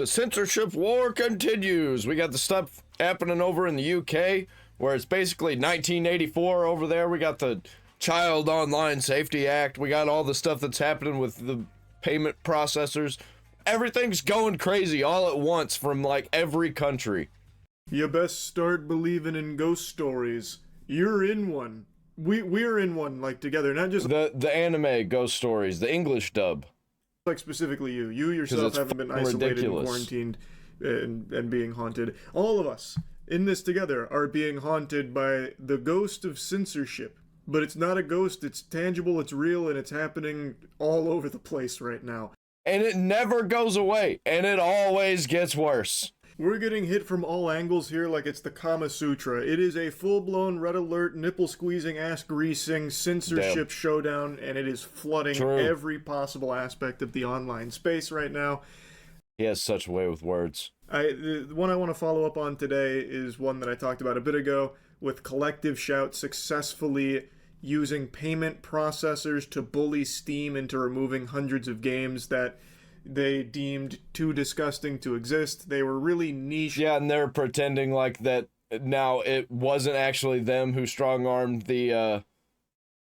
The censorship war continues. We got the stuff happening over in the UK, where it's basically 1984 over there. We got the Child Online Safety Act. We got all the stuff that's happening with the payment processors. Everything's going crazy all at once from like every country. You best start believing in ghost stories. You're in one. We're in one, like, together, not just The anime ghost stories, the English dub. like specifically you. You yourself haven't been isolated ridiculous. and quarantined and being haunted. All of us in this together are being haunted by the ghost of censorship. But it's not a ghost, it's tangible, it's real, and it's happening all over the place right now. And it never goes away, and it always gets worse. We're getting hit from all angles here like it's the Kama Sutra. It is a full-blown red alert, nipple-squeezing, ass-greasing censorship showdown, and it is flooding every possible aspect of the online space right now. He has such a way with words. The one I want to follow up on today is one that I talked about a bit ago, with Collective Shout successfully using payment processors to bully Steam into removing hundreds of games that they deemed too disgusting to exist. They were really niche. Yeah, and they're pretending like that now it wasn't actually them who strong-armed the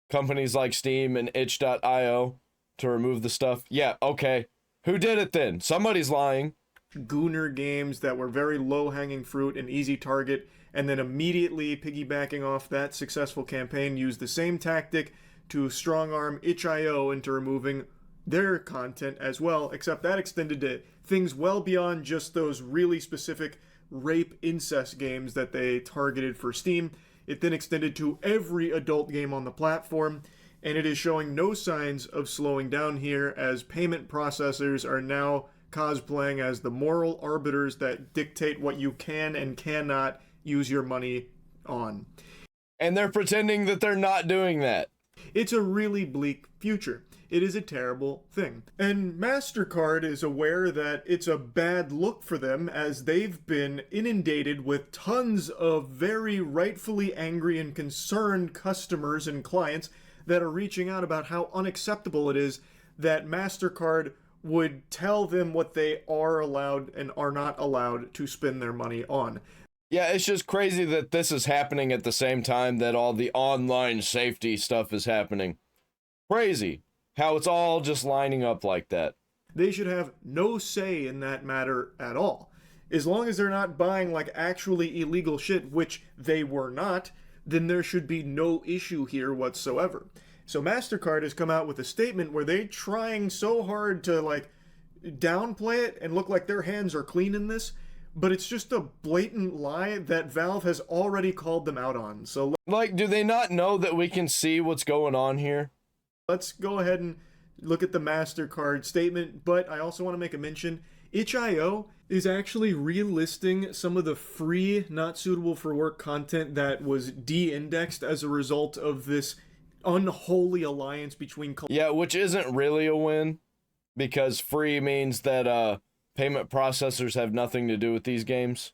companies like Steam and itch.io to remove the stuff. Yeah, okay. Who did it then? Somebody's lying. Gooner games that were very low-hanging fruit and easy target, and then immediately piggybacking off that successful campaign used the same tactic to strong-arm itch.io into removing their content as well, except that extended to things well beyond just those really specific rape incest games that they targeted for Steam. It then extended to every adult game on the platform, and it is showing no signs of slowing down here as payment processors are now cosplaying as the moral arbiters that dictate what you can and cannot use your money on. And they're pretending that they're not doing that. It's a really bleak future. It is a terrible thing. And Mastercard is aware that it's a bad look for them as they've been inundated with tons of very rightfully angry and concerned customers and clients that are reaching out about how unacceptable it is that Mastercard would tell them what they are allowed and are not allowed to spend their money on. Yeah, it's just crazy that this is happening at the same time that all the online safety stuff is happening. Crazy how it's all just lining up like that. They should have no say in that matter at all. As long as they're not buying like actually illegal shit, which they were not, then there should be no issue here whatsoever. So Mastercard has come out with a statement where they're trying so hard to like downplay it and look like their hands are clean in this, but it's just a blatant lie that Valve has already called them out on. So like, do they not know that we can see what's going on here? let's go ahead and look at the Mastercard statement, but I also want to make a mention. itch.io is actually relisting some of the free, not suitable for work content that was de-indexed as a result of this unholy alliance between... Yeah, which isn't really a win, because free means that payment processors have nothing to do with these games.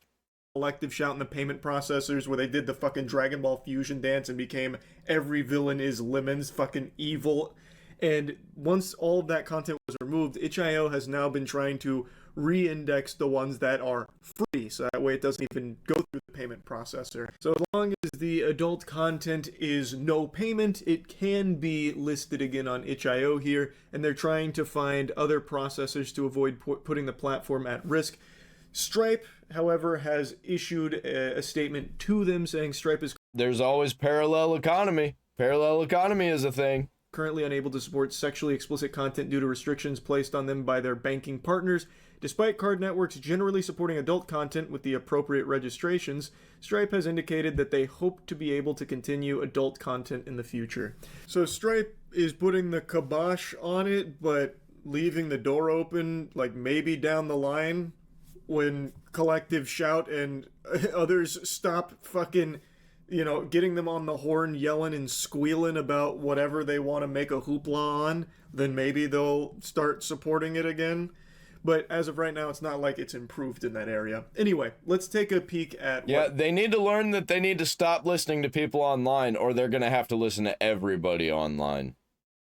Collective Shout and the payment processors where they did the fucking Dragon Ball Fusion dance and became every villain is Lemon's fucking evil. And once all of that content was removed, itch.io has now been trying to re-index the ones that are free, so that way it doesn't even go through the payment processor. So as long as the adult content is no payment, it can be listed again on itch.io here, and they're trying to find other processors to avoid putting the platform at risk. Stripe, however, has issued a statement to them saying Stripe is... There's always parallel economy. Parallel economy is a thing. Currently unable to support sexually explicit content due to restrictions placed on them by their banking partners. Despite card networks generally supporting adult content with the appropriate registrations, Stripe has indicated that they hope to be able to continue adult content in the future. So Stripe is putting the kibosh on it, but leaving the door open, like maybe down the line, when Collective Shout and others stop fucking, you know, getting them on the horn, yelling and squealing about whatever they want to make a hoopla on, then maybe they'll start supporting it again. But as of right now, it's not like it's improved in that area. Anyway, let's take a peek at they need to learn that they need to stop listening to people online, or they're going to have to listen to everybody online.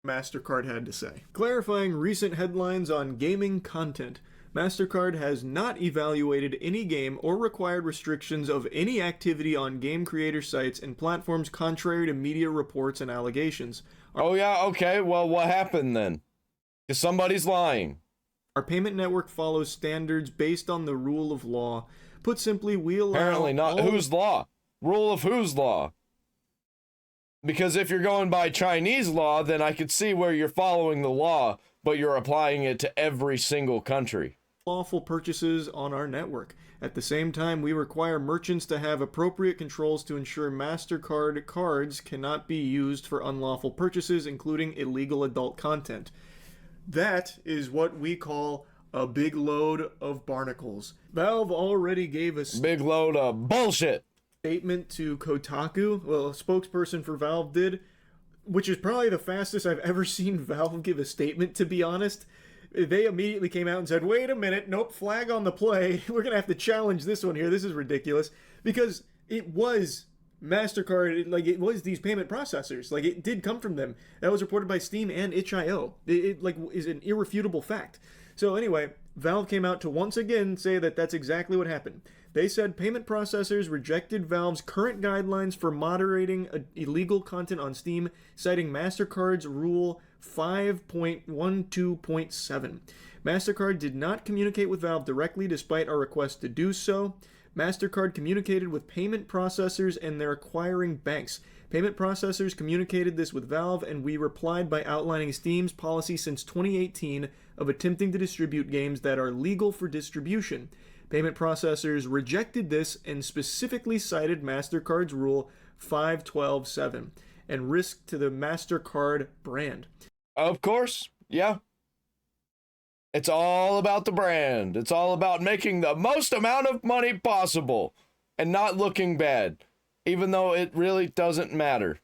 Mastercard had to say. Clarifying recent headlines on gaming content. Mastercard has not evaluated any game or required restrictions of any activity on game creator sites and platforms contrary to media reports and allegations. Oh yeah, okay, well what happened then? Because somebody's lying. Our payment network follows standards based on the rule of law. Put simply, we allow... Apparently not. Whose law? Rule of whose law? Because if you're going by Chinese law, then I could see where you're following the law, but you're applying it to every single country. Lawful purchases on our network. At the same time, we require merchants to have appropriate controls to ensure Mastercard cards cannot be used for unlawful purchases, including illegal adult content. That is what we call a big load of barnacles. Valve already gave us big load of bullshit. Statement to Kotaku. Well, a spokesperson for Valve did, which is probably the fastest I've ever seen Valve give a statement, to be honest. They immediately came out and said, wait a minute, nope, flag on the play. We're going to have to challenge this one here. This is ridiculous. Because it was Mastercard, like it was these payment processors. Like it did come from them. That was reported by Steam and itch.io. It like is an irrefutable fact. So anyway, Valve came out to once again say that that's exactly what happened. They said payment processors rejected Valve's current guidelines for moderating illegal content on Steam, citing Mastercard's Rule 5.12.7. Mastercard did not communicate with Valve directly despite our request to do so. Mastercard communicated with payment processors and their acquiring banks. Payment processors communicated this with Valve, and we replied by outlining Steam's policy since 2018 of attempting to distribute games that are legal for distribution. Payment processors rejected this and specifically cited Mastercard's Rule 5.12.7 and risk to the Mastercard brand. Of course, yeah. It's all about the brand. It's all about making the most amount of money possible and not looking bad, even though it really doesn't matter.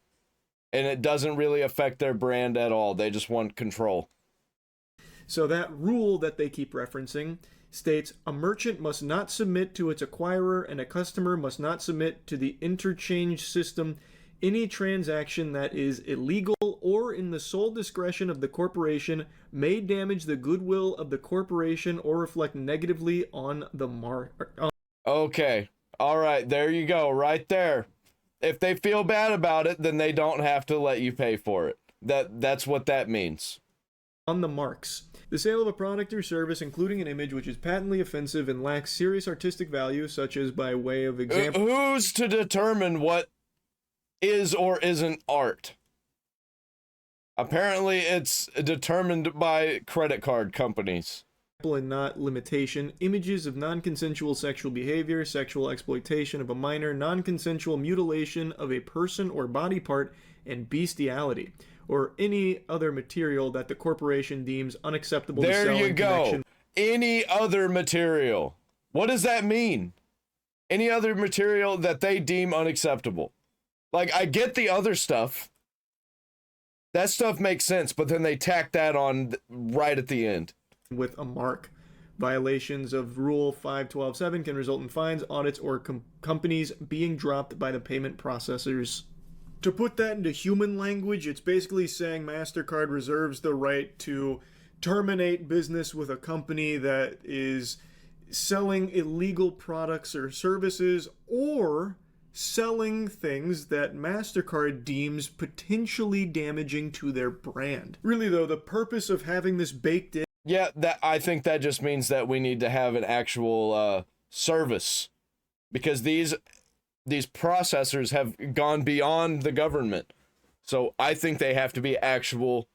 And it doesn't really affect their brand at all. They just want control. So that rule that they keep referencing states a merchant must not submit to its acquirer and a customer must not submit to the interchange system any transaction that is illegal or in the sole discretion of the corporation may damage the goodwill of the corporation or reflect negatively on the mark. Okay. All right. There you go. Right there. If they feel bad about it, then they don't have to let you pay for it. That's what that means. On the marks. The sale of a product or service, including an image which is patently offensive and lacks serious artistic value, such as by way of example... Who's to determine what is or isn't art? Apparently it's determined by credit card companies. And not limitation, images of non-consensual sexual behavior, sexual exploitation of a minor, non-consensual mutilation of a person or body part, and bestiality, or any other material that the corporation deems unacceptable to sell. There you in go. connection. Any other material. What does that mean? Any other material that they deem unacceptable. Like, I get the other stuff. That stuff makes sense, but then they tack that on right at the end. With a mark. Violations of Rule 5.12.7 can result in fines, audits, or companies being dropped by the payment processors. To put that into human language, it's basically saying Mastercard reserves the right to terminate business with a company that is selling illegal products or services or selling things that Mastercard deems potentially damaging to their brand. Really though, the purpose of having this baked in... Yeah, I think that just means that we need to have an actual service, because these processors have gone beyond the government. So I think they have to be actual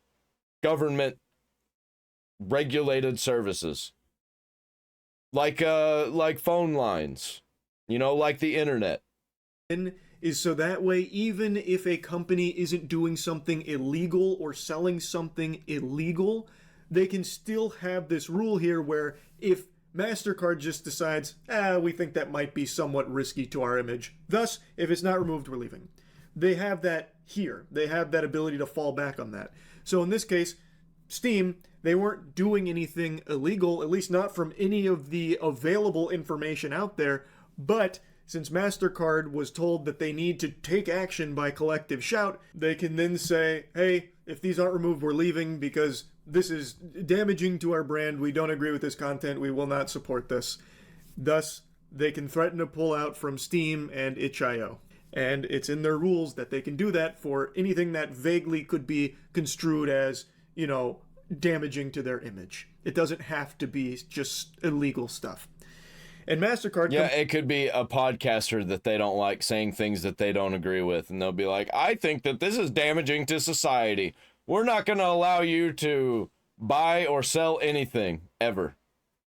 government regulated services. Like phone lines, you know, like the internet. Is so that way, even if a company isn't doing something illegal or selling something illegal, they can still have this rule here where if Mastercard just decides, we think that might be somewhat risky to our image. Thus, if it's not removed, we're leaving. They have that here. They have that ability to fall back on that. So in this case, Steam, they weren't doing anything illegal, at least not from any of the available information out there, but since Mastercard was told that they need to take action by collective shout, they can then say, hey, if these aren't removed, we're leaving because this is damaging to our brand. We don't agree with this content. We will not support this. Thus, they can threaten to pull out from Steam and itch.io. And it's in their rules that they can do that for anything that vaguely could be construed as, you know, damaging to their image. It doesn't have to be just illegal stuff. And Mastercard... Yeah, it could be a podcaster that they don't like saying things that they don't agree with. And they'll be like, I think that this is damaging to society. We're not going to allow you to buy or sell anything, ever.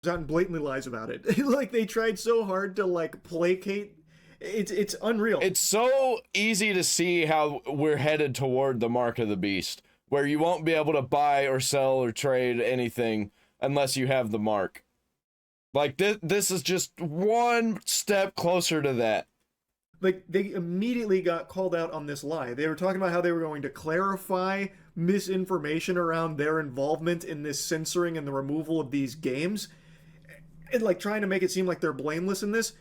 Out and blatantly lies about it. Like, they tried so hard to, like, placate. It's unreal. It's so easy to see how we're headed toward the mark of the beast, where you won't be able to buy or sell or trade anything unless you have the mark. Like, this is just one step closer to that. Like, they immediately got called out on this lie. They were talking about how they were going to clarify misinformation around their involvement in this censoring and the removal of these games. And, like, trying to make it seem like they're blameless in this.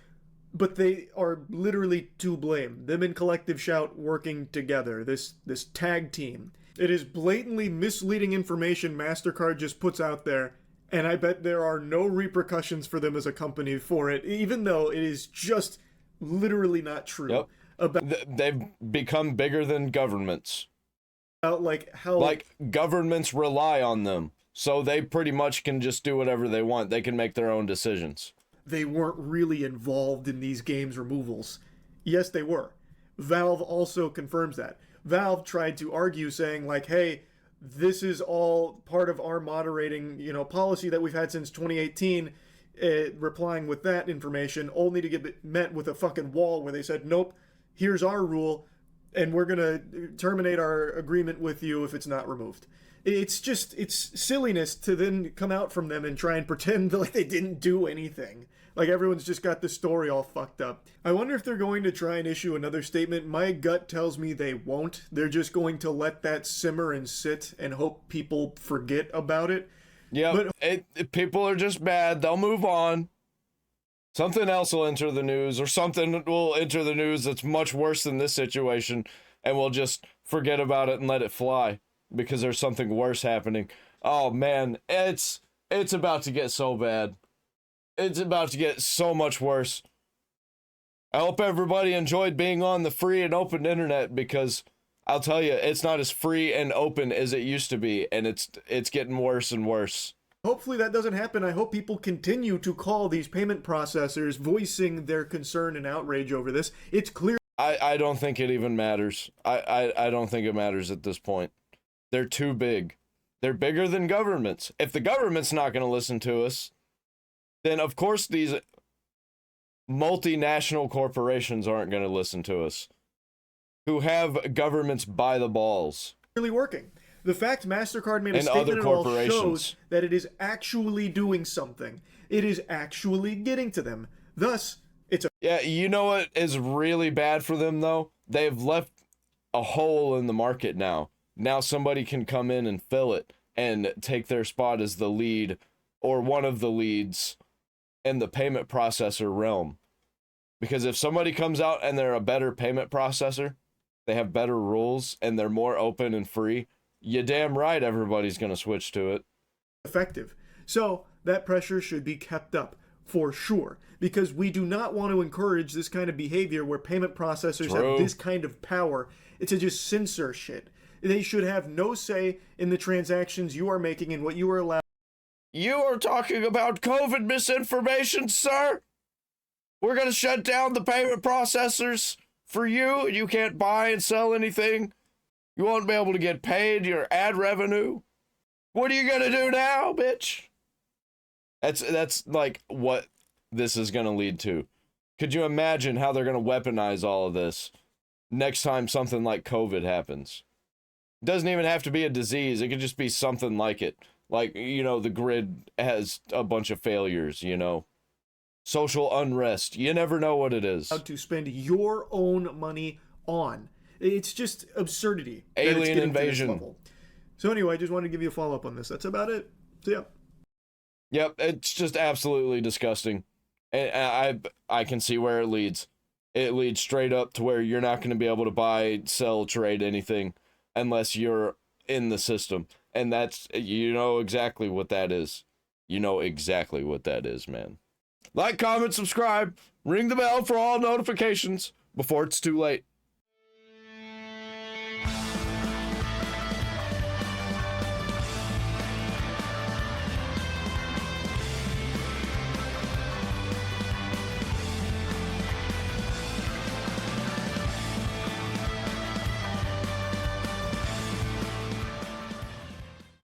But they are literally to blame. Them and Collective Shout working together. This tag team. It is blatantly misleading information Mastercard just puts out there. And I bet there are no repercussions for them as a company for it, even though it is just literally not true. Yep. They've become bigger than governments. About like how governments rely on them, so they pretty much can just do whatever they want. They can make their own decisions. They weren't really involved in these games removals. Yes, they were. Valve also confirms that. Valve tried to argue saying like, hey, this is all part of our moderating, you know, policy that we've had since 2018, replying with that information, only to get met with a fucking wall where they said, nope, here's our rule, and we're going to terminate our agreement with you if it's not removed. It's just, it's silliness to then come out from them and try and pretend like they didn't do anything. Like everyone's just got this story all fucked up. I wonder if they're going to try and issue another statement. My gut tells me they won't. They're just going to let that simmer and sit and hope people forget about it. Yeah, but people are just bad. They'll move on. Something else will enter the news, or something will enter the news that's much worse than this situation, and we'll just forget about it and let it fly because there's something worse happening. Oh man, it's about to get so bad. It's about to get so much worse. I hope everybody enjoyed being on the free and open internet, because I'll tell you, it's not as free and open as it used to be, and it's getting worse and worse. Hopefully that doesn't happen. I hope people continue to call these payment processors, voicing their concern and outrage over this. It's clear. I don't think it even matters. I don't think it matters at this point. They're too big. They're bigger than governments. If the government's not going to listen to us, then of course these multinational corporations aren't going to listen to us, who have governments by the balls. Really working. The fact Mastercard made a statement at all shows that it is actually doing something. It is actually getting to them. Thus, it's a... Yeah, you know what is really bad for them, though? They've left a hole in the market now. Now somebody can come in and fill it and take their spot as the lead, or one of the leads, in the payment processor realm. Because if somebody comes out and they're a better payment processor, they have better rules, and they're more open and free, you damn right everybody's going to switch to it. Effective. So that pressure should be kept up, for sure. Because we do not want to encourage this kind of behavior where payment processors have this kind of power to just censor shit. They should have no say in the transactions you are making and what you are allowed. You are talking about COVID misinformation, sir? We're going to shut down the payment processors for you. You can't buy and sell anything. You won't be able to get paid your ad revenue. What are you going to do now, bitch? That's like what this is going to lead to. Could you imagine how they're going to weaponize all of this next time something like COVID happens? It doesn't even have to be a disease. It could just be something like it. Like, you know, the grid has a bunch of failures, you know. Social unrest. You never know what it is. To spend your own money on. It's just absurdity. Alien invasion. So anyway, I just wanted to give you a follow-up on this. That's about it. So yeah. Yep, it's just absolutely disgusting. And I can see where it leads. It leads straight up to where you're not going to be able to buy, sell, trade anything unless you're in the system. And that's, you know exactly what that is. You know exactly what that is, man. Like, comment, subscribe, ring the bell for all notifications before it's too late.